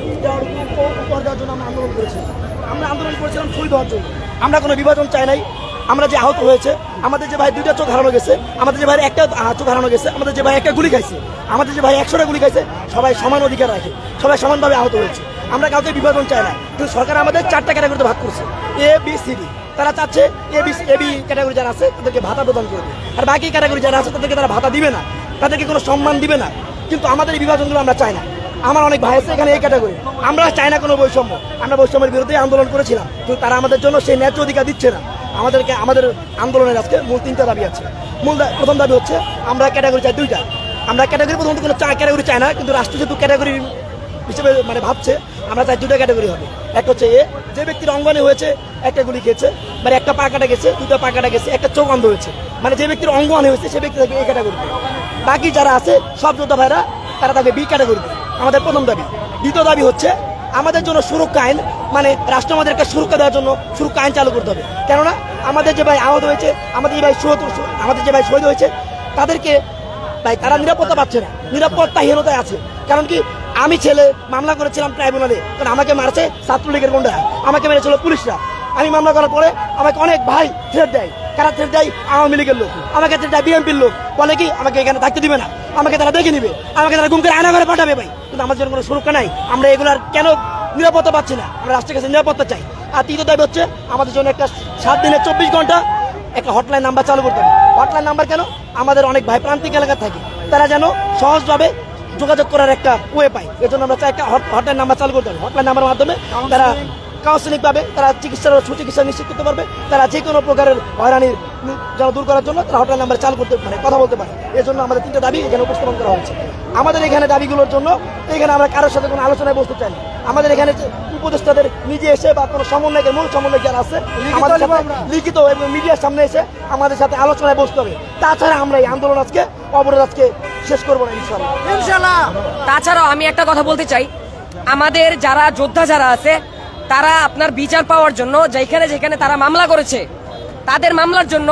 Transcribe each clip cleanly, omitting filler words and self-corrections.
উপহার দেওয়ার জন্য আমরা আন্দোলন করেছি। আমরা আন্দোলন করেছিলাম শহীদ হওয়ার জন্য। আমরা কোনো বিভাজন চাই নাই। আমরা যে আহত হয়েছে, আমাদের যে ভাই 2টা চোখ হারানো গেছে, আমাদের যে ভাই একটা চোখ হারানো গেছে, আমাদের যে ভাই একটা গুলি খাইছে, আমাদের যে ভাই 100টা গুলি খাইছে, সবাই সমান অধিকার রাখে, সবাই সমানভাবে আহত হয়েছে। আমরা কাউকে বিভাজন চাই না, কিন্তু সরকার আমাদের 4টা ক্যাটাগরিতে ভাগ করছে, ABCD। তারা চাচ্ছে এবি ক্যাটাগরি যারা আছে তাদেরকে ভাতা প্রদান করবে, আর বাকি ক্যাটাগরি যারা আছে তাদেরকে তারা ভাতা দিবে না, তাদেরকে কোনো সম্মান দিবে না। কিন্তু আমাদের এই বিভাজনগুলো আমরা চাই না। আমার অনেক ভাই আছে এখানে এই ক্যাটাগরি, আমরা চাই না কোনো বৈষম্য। আমরা বৈষম্যের বিরুদ্ধে আন্দোলন করেছিলাম, কিন্তু তারা আমাদের জন্য সেই ন্যায্য অধিকার দিচ্ছে না। আমাদের আন্দোলনের আজকে মূল 3টা দাবি আছে। প্রথম দাবি হচ্ছে আমরা ক্যাটাগরি চাই 2টা। আমরা ক্যাটাগরি প্রথমত কোনো ক্যাটাগরি চাই না, কিন্তু রাষ্ট্র যেহেতু ক্যাটাগরি হিসেবে ভাবছে, আমরা চাই 2টা ক্যাটাগরি হবে। একটা হচ্ছে যে ব্যক্তির অঙ্গনে হয়েছে, একটা গুলি খেয়েছে, একটা পা কাটা গেছে, 2টা পা কাটা গেছে, একটা চোখ অন্ধ হয়েছে, যে ব্যক্তির অঙ্গনে হয়েছে সে ব্যক্তি থাকবে এই ক্যাটাগরিতে। বাকি যারা আছে সব যোদ্ধা ভাইরা তারা থাকবে বি ক্যাটাগরিতে। আমাদের প্রথম দাবি। দ্বিতীয় দাবি হচ্ছে আমাদের জন্য সুরক্ষা আইন, রাষ্ট্র আমাদের একটা সুরক্ষা দেওয়ার জন্য সুরক্ষা আইন চালু করতে হবে। কেননা আমাদের যে ভাই আহত হয়েছে, আমাদের যে ভাই শহীদ হয়েছে, তাদেরকে তারা নিরাপত্তা পাচ্ছে না, নিরাপত্তাহীনতায় আছে। কারণ কি, আমি ছেলে মামলা করেছিলাম ট্রাইব্যুনালে, কারণ আমাকে মারছে ছাত্রলীগের গুন্ডা, আমাকে মেরেছিল পুলিশরা। আমি মামলা করার পরে আমাকে অনেক ভাই থ্রেট দেয়। কারা থ্রেট দেয়? আওয়ামী লীগের লোক, আমাকে থ্রেট দেয় বিএনপির লোক। বলে কি আমাকে এখানে থাকতে দিবে না, আমাকে তারা দেখে নিবে, আমাকে তারা গুম করে আয়না ঘরে পাঠাবে ভাই। কিন্তু আমাদের জন্য কোনো সুরক্ষা নাই। আমরা এগুলার কেন নিরাপত্তা পাচ্ছি না? আমরা রাষ্ট্রের কাছে নিরাপত্তা চাই। আর তৃতীয় দাবি হচ্ছে আমাদের জন্য একটা 7 দিনে 24 ঘন্টা একটা হটলাইন নাম্বার চালু করতে হবে। হটলাইন নাম্বার কেন? আমাদের অনেক ভাই প্রান্তিক এলাকা থাকে, তারা যেন সহজভাবে যোগাযোগ করার একটা ওয়ে পায়। এর জন্য আমরা চাই একটা হটলাইন নাম্বার চালু করতে হবে। হটলাইন নাম্বারের মাধ্যমে তারা কাউন্সিলিং পাবে, তারা চিকিৎসার সুচিকিৎসা নিশ্চিত করতে পারবে, তারা যে কোনো প্রকারের হয়রানির যেন দূর করার জন্য তারা হটলাইন নাম্বার চালু করতে কথা বলতে পারে। এর জন্য আমাদের 3টা দাবি এখানে উপস্থাপন করা হয়েছে। আমাদের এখানে দাবিগুলোর জন্য এখানে আমরা কারোর সাথে কোনো আলোচনায় বসতে চাই না। আমাদের এখানে উপদেষ্টাদের নিজে এসে বা কোনো সমন্বয়কের মূল সমন্বয় যারা আছে আমাদের সাথে লিখিত এবং মিডিয়ার সামনে এসে আমাদের সাথে আলোচনায় বসতে হবে। তাছাড়া আমরা এই আন্দোলন অবরোধ শেষ করবো না ইনশাআল্লাহ। তাছাড়াও আমি একটা কথা বলতে চাই, আমাদের যারা যোদ্ধা যারা আছে তারা আপনার বিচার পাওয়ার জন্য যেখানে যেখানে তারা মামলা করেছে, তাদের মামলার জন্য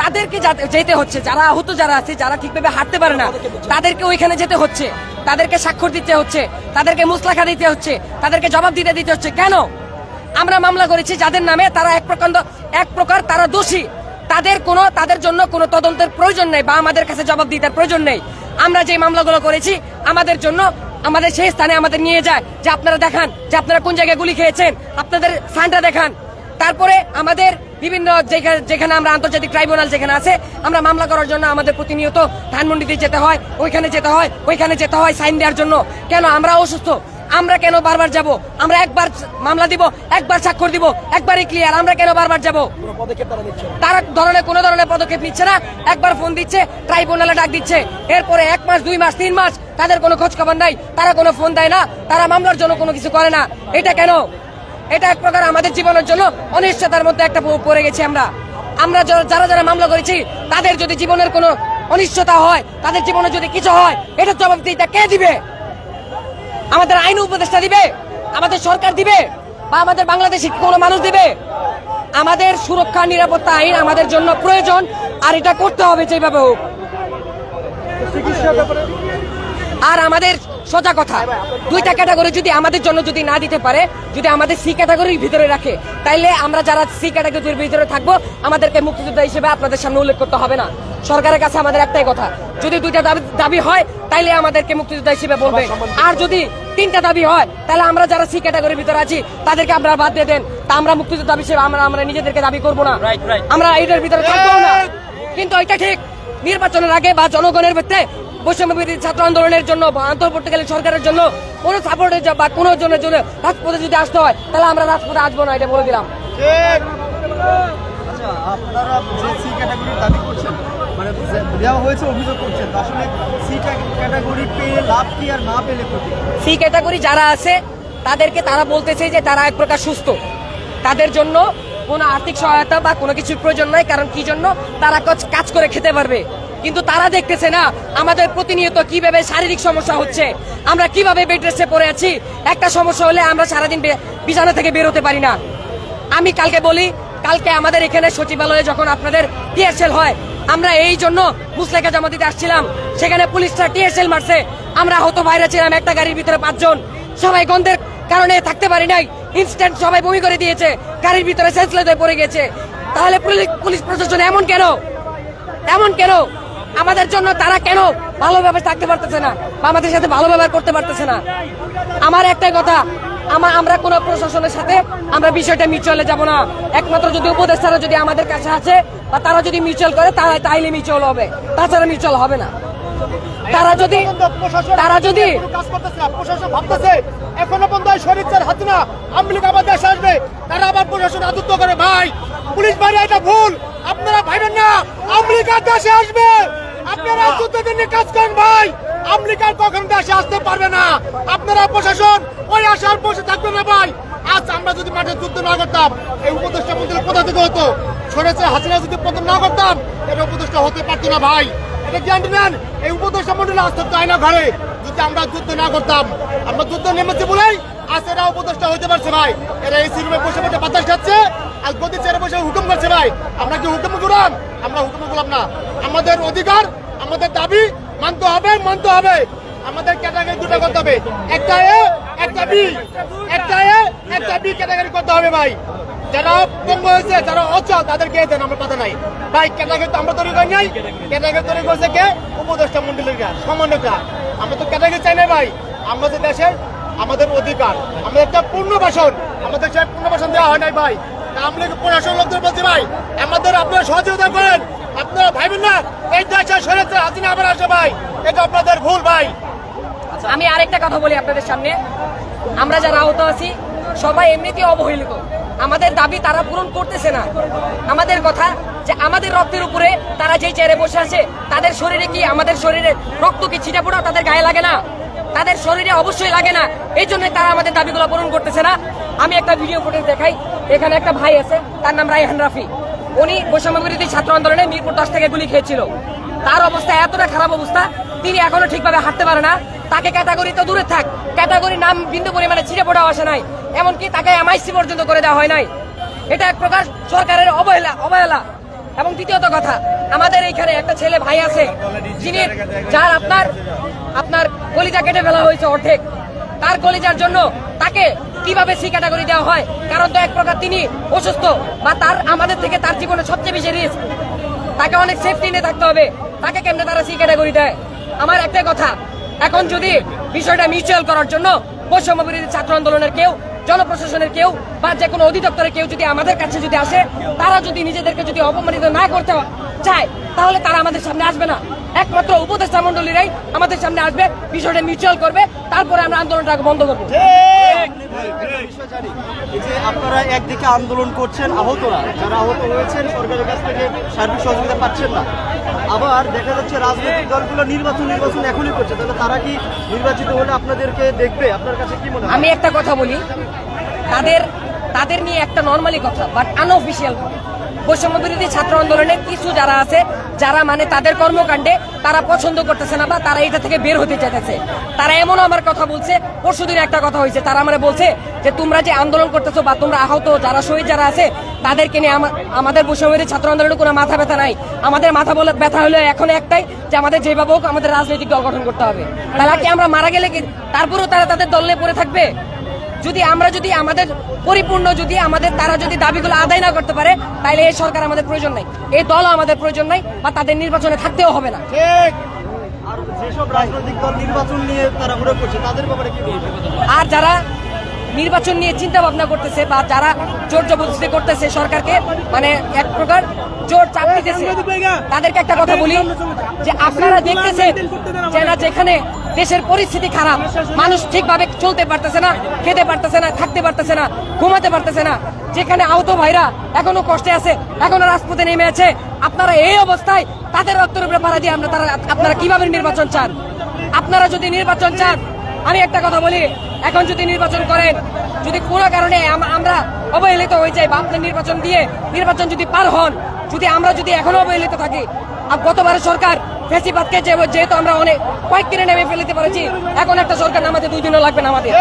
তাদেরকে যেতে হচ্ছে। যারা আহত যারা আছে, যারা ঠিকভাবে হাঁটতে পারে না, তাদেরকে ওইখানে যেতে হচ্ছে, তাদেরকে স্বাক্ষর দিতে হচ্ছে, তাদেরকে মুসলাখা দিতে হচ্ছে, তাদেরকে জবাব দিতে হচ্ছে। কেন? আমরা মামলা করেছি যাদের নামে, তারা এক প্রকার তারা দোষী। তাদের জন্য কোনো তদন্তের প্রয়োজন নেই বা আমাদের কাছে জবাব দিতে প্রয়োজন নেই। আমরা যে মামলাগুলো করেছি আমাদের জন্য আমাদের সেই স্থানে আমাদের নিয়ে যায়, যে আপনারা দেখান যে আপনারা কোন জায়গায় গুলি খেয়েছেন, আপনাদের স্থানটা দেখান। তারপরে আমাদের বিভিন্ন যেখানে আমরা আন্তর্জাতিক ট্রাইব্যুনাল যেখানে আছে, আমরা মামলা করার জন্য আমাদের প্রতিনিয়ত ধানমন্ডিতে যেতে হয়, ওইখানে যেতে হয় সাইন দেওয়ার জন্য। কেন? আমরা অসুস্থ, আমরা কেন বারবার যাব? আমরা একবার মামলা দিব, একবার স্বাক্ষর দিব, একবারই ক্লিয়ার। আমরা কেন বারবার যাব? তারা কোনো ধরনের পদক্ষেপ নিচ্ছে না। একবার ফোন দিচ্ছে, ট্রাইব্যুনালে ডাক দিচ্ছে, এরপরে 1 মাস 2 মাস 3 মাস তাদের কোনো খোঁজ খবর নাই, তারা কোনো ফোন দেয় না, তারা মামলার জন্য কোনো কিছু করে না। এটা কেন? এটা এক প্রকার আমাদের জীবনের জন্য অনিশ্চয়তার মধ্যে একটা পড়ে গেছি। আমরা যারা মামলা করেছি, তাদের যদি জীবনের কোনো অনিশ্চয়তা হয়, তাদের জীবনে যদি কিছু হয়, এটা জবাবদিহিতা কে দিবে? আমাদের আইন উপদেষ্টা দিবে? আমাদের সরকার দিবে? বা আমাদের বাংলাদেশের কোনো মানুষ দিবে? আমাদের সুরক্ষা নিরাপত্তা আইন আমাদের জন্য প্রয়োজন, আর এটা করতে হবে যেভাবে হোক। আর আমাদের সোজা কথা, 2টা ক্যাটাগরি যদি আমাদের জন্য যদি না দিতে পারে, যদি আমাদের সি ক্যাটাগরির ভিতরে রাখে, তাইলে আমরা যারা সি ক্যাটাগরির ভিতরে থাকবো, আমাদেরকে মুক্তিযোদ্ধা হিসেবে আপনাদের সামনে উল্লেখ করতে হবে না। সরকারের কাছে আমাদের একটাই কথা, যদি 2টা দাবি হয় তাইলে আমাদেরকে মুক্তিযোদ্ধা হিসেবে বলবে। আর যদি 3টা দাবি হয়, তাহলে আমরা যারা সি ক্যাটাগরির ভিতরে আছি তাদেরকে আমরা বাদ দিয়ে দেন। তা আমরা মুক্তিযোদ্ধা হিসেবে আমরা নিজেদেরকে দাবি করবো না, আমরা এটার ভিতরে থাকবো না। কিন্তু এটা ঠিক নির্বাচনের আগে বা জনগণের ভিতরে বৈষম্যবিরোধী ছাত্র আন্দোলনের জন্য বা অন্তর্বর্তীকালীন সরকারের জন্য কোনো সাপোর্টের বা কোনো জনের জন্য রাজপথে যদি আসতে হয়, তাহলে আমরা রাজপথে আসবো না, এটা বলে দিলাম। আপনারা যে সি ক্যাটাগরির দাবি করছেন, দেওয়া হয়েছে অভিযোগ করছেন, আসলে সি ক্যাটাগরি পেয়ে লাভ কি আর না পেলে ক্ষতি? সি ক্যাটাগরি যারা আছে তারা বলতেছে যে তারা এক প্রকার সুস্থ, তাদের জন্য কোনো আর্থিক সহায়তা বা কোনো কিছুর প্রয়োজন নাই। কারণ কি জন্য? তারা কাজ করে খেতে পারবে। কিন্তু তারা দেখতেছে না আমাদের প্রতিনিয়ত কিভাবে শারীরিক সমস্যা হচ্ছে, আমরা কিভাবে বেড রেস্টে পড়ে আছি। একটা সমস্যা হলে আমরা সারাদিন বিছানা থেকে বেরোতে পারি না। আমি কালকে আমাদের এখানে সচিবালয়ে যখন আপনাদের টিএসএল হয়, আমরা এই জন্য মুসলেখা জমা দিতে আসছিলাম, সেখানে পুলিশরা টিএসএল মারছে, আমরা হত বাইরে ছিলাম, একটা গাড়ির ভিতরে 5 জন। সবাই গন্ধের কারণে থাকতে পারি নাই, ইনস্ট্যান্ট সবাই বমি করে দিয়েছে, গাড়ির ভিতরে সেন্সলেস হয়ে পড়ে গেছে। তাহলে পুলিশ প্রশাসন এমন কেন? এমন কেন? আমাদের জন্য তারা কেন ভালোভাবে থাকতে পারতেছে না বা আমাদের সাথে ভালো ব্যবহার করতে পারতেছে না? আমার একটাই কথা, আমরা কোন প্রশাসনের সাথে আমরা বিষয়টা মিউচুয়ালে যাব না। একমাত্র যদি উপদেষ্টারা যদি আমাদের কাছে আছে বা তারা যদি মিউচুয়াল করে তাইলে মিউচুয়াল হবে, তাছাড়া মিউচুয়াল হবে না। তারা যদি কাজ করতেছে না, প্রশাসন ভাবতেছে এখনো পর্যন্ত শরীরের হাতে না আওয়ামী লীগ আবার দেশে আসবে, তারা আবার প্রশাসন আদুত্ব করে। ভাই পুলিশ বাইরে এটা ভুল, আপনারা ভাইবেন না আওয়ামী লীগ আর দেশে আসবে। আপনারা যুদ্ধের নিয়ে কাজ করেন ভাই, আওয়ামী লীগ আর কখন দেশে আসতে পারবে না। আপনারা প্রশাসন ওই আশার বসে থাকবে না ভাই। আজ আমরা যদি মাঠে যুদ্ধ না করতাম, এই উপদেষ্টা মন্ত্রী কোথা থেকে হতো? সরেছে হাসিনা যদি পতন না করতাম, এটা উপদেষ্টা হতে পারতো না ভাই। এটা গ্যারান্টি নেন, এই উপদেষ্টা মন্ডলী আজ থাকতো আয়না ঘরে যদি আমরা যুদ্ধ না করতাম। আমরা যুদ্ধ নেমেছি বলেই আজ এরা উপদেষ্টা হতে পারছে ভাই। এরা এসি রুমে বসে বসে বাতাস খাচ্ছে আর গদি চেয়ারে বসে হুকুম করছে ভাই। আমরা কি হুকুম করলাম? আমরা হুকুম করলাম না। আমাদের অধিকার, আমাদের দাবি মানতে হবে, মানতে হবে। আমাদের ক্যাটাগরি দুটো করতে হবে, একটা এ একটা বি, একটা এ একটা বি ক্যাটাগরি করতে হবে ভাই। যারা পঙ্গু হয়েছে, যারা অচল, তাদেরকে দেন, আমরা পাতা নাই ভাই। ক্যাটাগরি তো আমরা তৈরি করি নাই, ক্যাটাগরি তৈরি করছে কে? উপদেষ্টা মন্ডলীর সমন্বয়টা। আমরা তো ক্যাটাগরি চাই না ভাই। আমাদের দেশের আমাদের অধিকার, আমাদের একটা পূর্ণবাসন, আমাদের সে পূর্ণবাসন দেওয়া হয় নাই ভাই। আমরা প্রশাসন লোকদের বলছি ভাই, আমাদের আপনারা সহযোগিতা করেন। আপনারা ভাইবেন না এই দেশে সরেছে হাসিনা আবার আসে ভাই, এটা আপনাদের ভুল ভাই। আমি আরেকটা কথা বলি আপনাদের সামনে, আমরা যারা আহত আছি সবাই এমনিতেই অবহেলিত। আমাদের দাবি তারা পূরণ করতেছে না। আমাদের কথা যে আমাদের রক্তের উপরে তারা যেই চেয়ারে বসে আছে, তাদের শরীরে কি, আমাদের শরীরে রক্ত কি ছিটা পোড়া তাদের গায়ে লাগে না? তাদের শরীরে অবশ্যই লাগে না। এই জন্য তারা আমাদের দাবিগুলো পূরণ করতেছে না। আমি একটা ভিডিও ফুটেজ দেখাই। এখানে একটা ভাই আছে, তার নাম রায়হান রাফি। উনি বৈষম্য বিরোধী ছাত্র আন্দোলনে মিরপুর 10 থেকে গুলি খেয়েছিল। তার অবস্থা এতটা খারাপ অবস্থা, তিনি এখনো ঠিকভাবে হাঁটতে পারে না। তাকে ক্যাটাগরি তো দূরে থাক, ক্যাটাগরি নাম বিন্দু পরিমাণে ছিঁড়ে পড়া আসে নাই, এমনকি তাকে এমআইসি পর্যন্ত করে দেওয়া হয় নাই। এটা এক প্রকার সরকারের অবহেলা। এবং দ্বিতীয়ত কথা, আমাদের এইখানে একটা ছেলে ভাই আছে যিনি, যার আপনার কলিজা কেটে ফেলা হয়েছে অর্ধেক। তার কলিজার জন্য তাকে কিভাবে সি ক্যাটাগরি দেওয়া হয়? কারণ তো এক প্রকার তিনি অসুস্থ বা তার আমাদের থেকে তার জীবনে সবচেয়ে বেশি রিস্ক, তাকে অনেক সেফটি নিয়ে থাকতে হবে। তাকে কেমনে তারা সি ক্যাটাগরি দেয়? আমার একটাই কথা, এখন যদি বিষয়টা মিউচুয়াল করার জন্য বৈষম্য বিরোধী ছাত্র আন্দোলনের কেউ, জনপ্রশাসনের কেউ বা যে কোনো অধিদপ্তরের কেউ যদি আমাদের কাছে যদি আসে, তারা যদি নিজেদেরকে যদি অপমানিত না করতে চায়, তাহলে তারা আমাদের সামনে আসবে না। একমাত্র উপদেষ্টা মন্ডলীরাই আমাদের সামনে আসবে, বিষয়টা মিউচুয়াল করবে, তারপরে আমরা আন্দোলনটাকে বন্ধ করবো। এই যে আপনারা একদিকে আন্দোলন করছেন, আহতরা যারা আহত হয়েছেন সরকারের কাছ থেকে সার্বিক সহযোগিতা পাচ্ছেন না, আবার দেখা যাচ্ছে রাজনৈতিক দলগুলো নির্বাচন এখনই করছে, তাহলে তারা কি নির্বাচিত হলে আপনাদেরকে দেখবে? আপনার কাছে কি মনে হয়? আমি একটা কথা বলি, তাদের নিয়ে একটা নর্মালি কথা, বাট আনঅফিসিয়াল বৈষম্য বিরোধী ছাত্র আন্দোলনে কিছু যারা আছে, যারা মানে তাদের কর্মকাণ্ডে তারা পছন্দ করতেছে না বা তারা এটা থেকে বের হতে চাইতেছে, তারা এমনও আমার কথা বলছে। পরশুদিন একটা কথা হয়েছে, তারা মানে বলছে যে তোমরা যে আন্দোলন করতেছো বা তোমরা আহত যারা শহীদ যারা আছে তাদেরকে নিয়ে আমাদের বৈষম্য বিরোধী ছাত্র আন্দোলনের কোনো মাথা ব্যথা নাই। আমাদের মাথা ব্যথা হলো এখন একটাই, যে আমাদের যেভাবে হোক আমাদের রাজনৈতিক দল গঠন করতে হবে। তারা কি আমরা মারা গেলে কি তারপরেও তারা তাদের দলে পড়ে থাকবে? যদি আমাদের পরিপূর্ণ তারা যদি দাবিগুলো আদায় না করতে পারে, তাহলে এই সরকার আমাদের প্রয়োজন নাই, এই দলও আমাদের প্রয়োজন নাই, বা তাদের নির্বাচনে থাকতেও হবে না। ঠিক। আর যেসব রাজনৈতিক দল নির্বাচন নিয়ে তারা ঘুরে করছে, তাদের ব্যাপারে কি বলবেন? আর যারা নির্বাচন নিয়ে চিন্তা ভাবনা করতেছে বা যারা জোর জবরদস্তি করতেছে সরকারকে, মানে এক প্রকার জোর চাপ দিতেছে, তাদেরকে একটা কথা বলি যে আপনারা দেখতেছেন যে না, যেখানে দেশের পরিস্থিতি খারাপ, মানুষ ঠিকভাবে চলতে পারতেছে না, খেতে পারতেছে না, থাকতে পারতেছে না, ঘুমাতে পারতেছে না, যেখানে আহত ভাইরা এখনো কষ্টে আছে, এখনো রাজপথে নেমে আছে, আপনারা এই অবস্থায় তাদের রক্তের উপরে পাড়া দিয়ে আপনারা কিভাবে নির্বাচন চান? আপনারা যদি নির্বাচন চান, আমি একটা কথা বলি, এখন যদি নির্বাচন করেন, যদি কোনো কারণে আমরা অবহেলিত হয়ে যাই বা আপনার নির্বাচন যদি পার হন, যদি আমরা এখনো অবহেলিত থাকি, আর গতবার সরকার ফেসিবাদকে যেহেতু আমরা কয়েক দিনে নেমে ফেলতে পারছি, এখন একটা সরকার নামাতে 2 দিনও লাগবে না আমাদের।